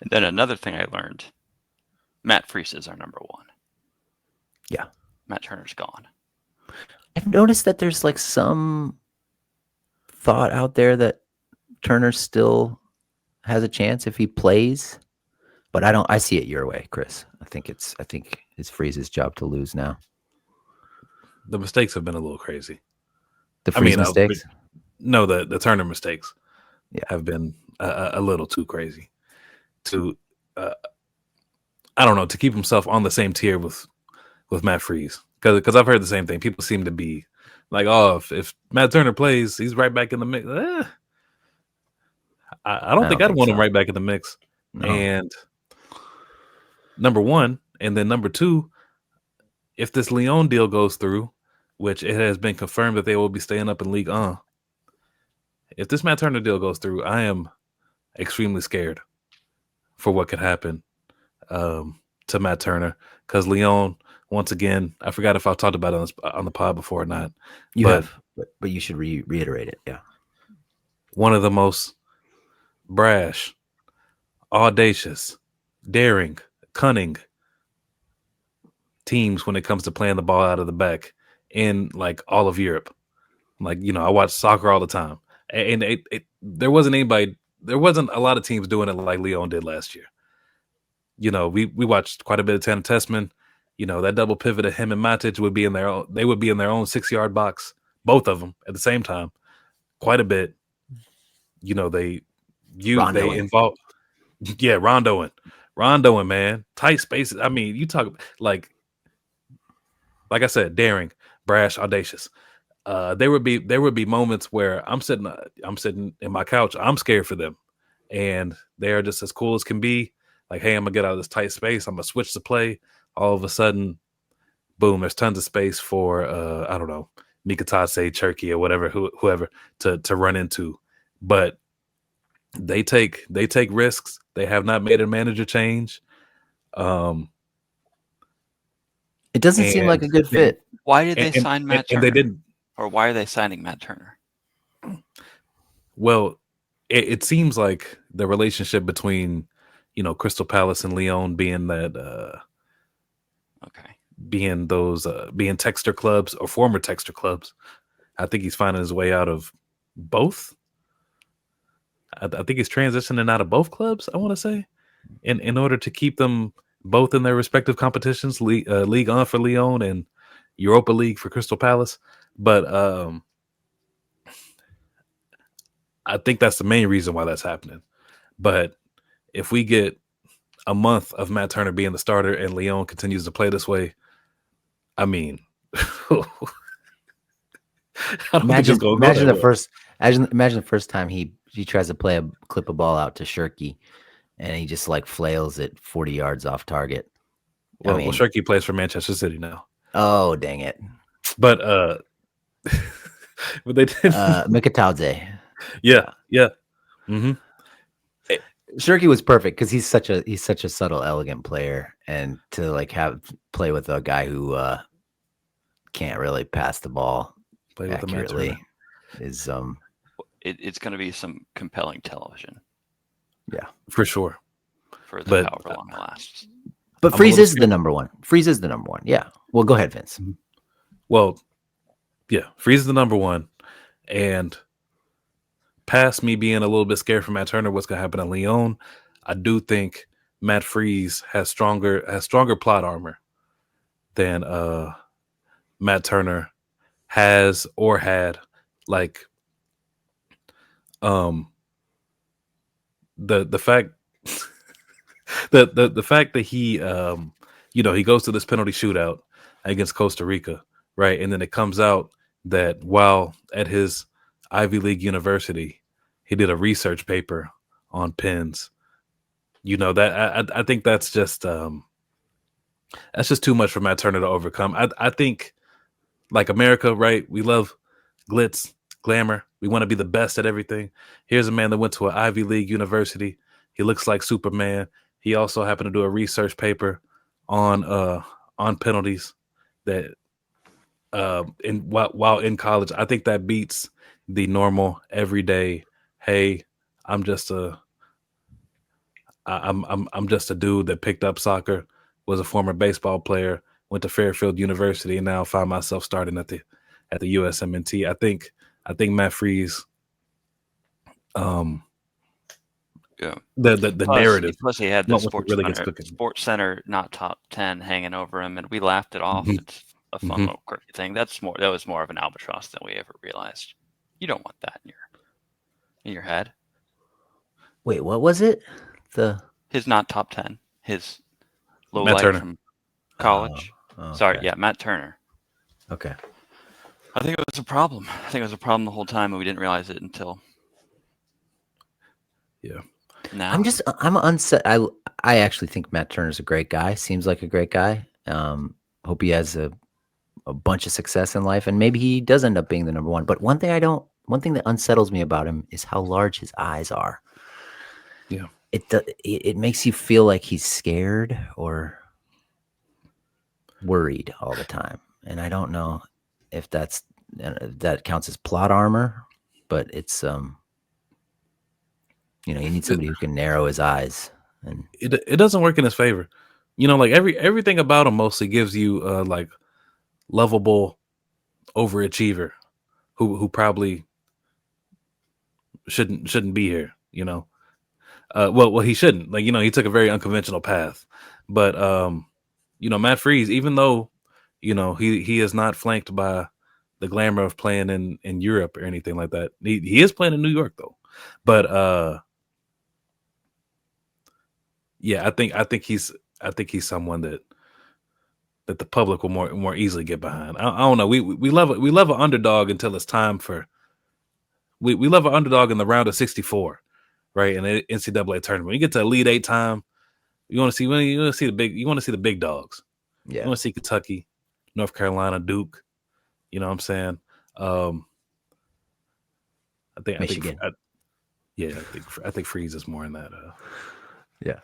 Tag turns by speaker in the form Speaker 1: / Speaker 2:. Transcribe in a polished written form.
Speaker 1: And then another thing I learned: Matt Freese is our number one.
Speaker 2: Yeah.
Speaker 1: Matt Turner's gone.
Speaker 2: I've noticed that there's like some thought out there that Turner still has a chance if he plays, but I don't. I see it your way, Chris. I think it's Freeze's job to lose now.
Speaker 3: The mistakes have been a little crazy.
Speaker 2: The
Speaker 3: I
Speaker 2: Freeze
Speaker 3: mean,
Speaker 2: mistakes.
Speaker 3: no, the Turner mistakes
Speaker 2: Yeah.
Speaker 3: have been a little too crazy. To uh, I don't know, to keep himself on the same tier with Matt Freese, because I've heard the same thing. People seem to be like, oh, if Matt Turner plays, he's right back in the mix. I don't
Speaker 2: I
Speaker 3: think
Speaker 2: don't
Speaker 3: I'd
Speaker 2: think
Speaker 3: want him
Speaker 2: so.
Speaker 3: right back in the mix.
Speaker 2: No.
Speaker 3: And number one, and then number two, if this Lyon deal goes through, which it has been confirmed that they will be staying up in League One, if this Matt Turner deal goes through, I am extremely scared for what could happen to Matt Turner, because Lyon, once again, I forgot if I've talked about it on the pod before or not,
Speaker 2: You
Speaker 3: but
Speaker 2: have, but you should reiterate it. Yeah.
Speaker 3: one of the most brash, audacious, daring, cunning teams when it comes to playing the ball out of the back in like all of Europe. Like, I watch soccer all the time, and there wasn't a lot of teams doing it like Lyon did last year. We watched quite a bit of Tanner Tessman. That double pivot of him and Matic would be in their own. They would be in their own 6-yard box, both of them at the same time, quite a bit. They
Speaker 2: Rondoing.
Speaker 3: involve, yeah, Rondoing, man, tight spaces. I mean, you talk like I said, daring, brash, audacious. There would be moments where I'm sitting in my couch. I'm scared for them, and they are just as cool as can be. Like, hey, I'm gonna get out of this tight space. I'm gonna switch the play. All of a sudden, boom! There's tons of space for I don't know, Mikatase, Cherky, or whatever, whoever to run into. But they take risks. They have not made a manager change. Um,
Speaker 2: It doesn't seem like
Speaker 3: and
Speaker 2: a good
Speaker 3: and
Speaker 2: fit.
Speaker 1: Why did
Speaker 3: and,
Speaker 1: they
Speaker 3: and,
Speaker 1: sign
Speaker 3: and
Speaker 1: Matt
Speaker 3: and they
Speaker 1: Turner?
Speaker 3: didn't.
Speaker 1: Or why are they signing Matt Turner?
Speaker 3: Well, it seems like the relationship between, Crystal Palace and Lyon being that
Speaker 1: Okay.
Speaker 3: being Texter clubs or former Texter clubs. I think he's finding his way out of both. I think he's transitioning out of both clubs. I want to say, in order to keep them both in their respective competitions, League On for Lyon and Europa League for Crystal Palace. But I think that's the main reason why that's happening. But if we get a month of Matt Turner being the starter and Lyon continues to play this way, I mean, I don't think it's
Speaker 2: Imagine,
Speaker 3: gonna go
Speaker 2: imagine
Speaker 3: that
Speaker 2: the
Speaker 3: well.
Speaker 2: first, imagine the first time he tries to clip a ball out to Shirky, and he just like flails it 40 yards off target. I
Speaker 3: Well,
Speaker 2: mean,
Speaker 3: Sharky plays for Manchester City now,
Speaker 2: oh dang it,
Speaker 3: but but they did.
Speaker 2: Mikatadze.
Speaker 3: Yeah,
Speaker 2: Yeah,
Speaker 3: yeah. hmm
Speaker 2: Shirky was perfect because he's such a subtle, elegant player, and to like have play with a guy who can't really pass the ball
Speaker 3: Play with the Matt Turner
Speaker 2: accurately is
Speaker 1: It's going to be some compelling television
Speaker 2: yeah.
Speaker 3: for sure,
Speaker 1: for the
Speaker 3: but
Speaker 1: however long it lasts.
Speaker 2: But
Speaker 3: I'm a
Speaker 2: Freeze
Speaker 3: little
Speaker 2: is the
Speaker 3: scared.
Speaker 2: number one. Freeze is the number one. Yeah. Well, go ahead, Vince.
Speaker 3: Well, yeah, Freeze is the number one, and past me being a little bit scared for Matt Turner, what's gonna happen at Lyon, I do think Matt Freeze has stronger plot armor than Matt Turner has or had. Like, um the fact the fact that he goes to this penalty shootout against Costa Rica, right? And then it comes out that while at his Ivy League university, he did a research paper on pins. That I think that's just too much for Matt Turner to overcome. I think, like America, right? We love glitz, glamour. We want to be the best at everything. Here's a man that went to an Ivy League university. He looks like Superman. He also happened to do a research paper on penalties that in while in college. I think that beats the normal everyday. Hey, I'm just a I'm just a dude that picked up soccer, was a former baseball player, went to Fairfield University, and now find myself starting at the USMNT. I think Matt Freese,
Speaker 1: Yeah.
Speaker 3: the narrative.
Speaker 1: Plus, he had the
Speaker 3: What really gets cooking.
Speaker 1: Sports Center not top 10 hanging over him, and we laughed it off.
Speaker 3: Mhm.
Speaker 1: It's a fun little quirky thing. That was more of an albatross than we ever realized. You don't want that in your head.
Speaker 2: Wait, what was it?
Speaker 1: His not top 10. His low
Speaker 3: Matt
Speaker 1: light
Speaker 3: Turner.
Speaker 1: from college. Sorry,
Speaker 2: okay.
Speaker 1: yeah, Matt Turner.
Speaker 2: Okay.
Speaker 1: I think it was a problem. I think it was a problem the whole time, and we didn't realize it until now.
Speaker 2: I'm unset. I actually think Matt Turner's a great guy. Seems like a great guy. Hope he has a bunch of success in life, and maybe he does end up being the number one. But one thing that unsettles me about him is how large his eyes are.
Speaker 3: Yeah.
Speaker 2: It makes you feel like he's scared or worried all the time, and I don't know if that counts as plot armor, but it's you need somebody who can narrow his eyes, and
Speaker 3: it doesn't work in his favor. Like everything about him mostly gives you like lovable overachiever who probably shouldn't be here. Well, he shouldn't. Like, he took a very unconventional path. But Matt Freese, even though he is not flanked by the glamour of playing in Europe or anything like that, he is playing in New York though. But yeah, I think he's someone that the public will more easily get behind. I don't know. We love an underdog until it's time for. We love an underdog in the round of 64, right? In the NCAA tournament, when you get to Elite Eight time, you want to see the big dogs.
Speaker 2: yeah,
Speaker 3: You want to see Kentucky, North Carolina, Duke. You know what I'm saying? I think
Speaker 2: Michigan.
Speaker 3: I think Freese is more in that.
Speaker 2: Yeah.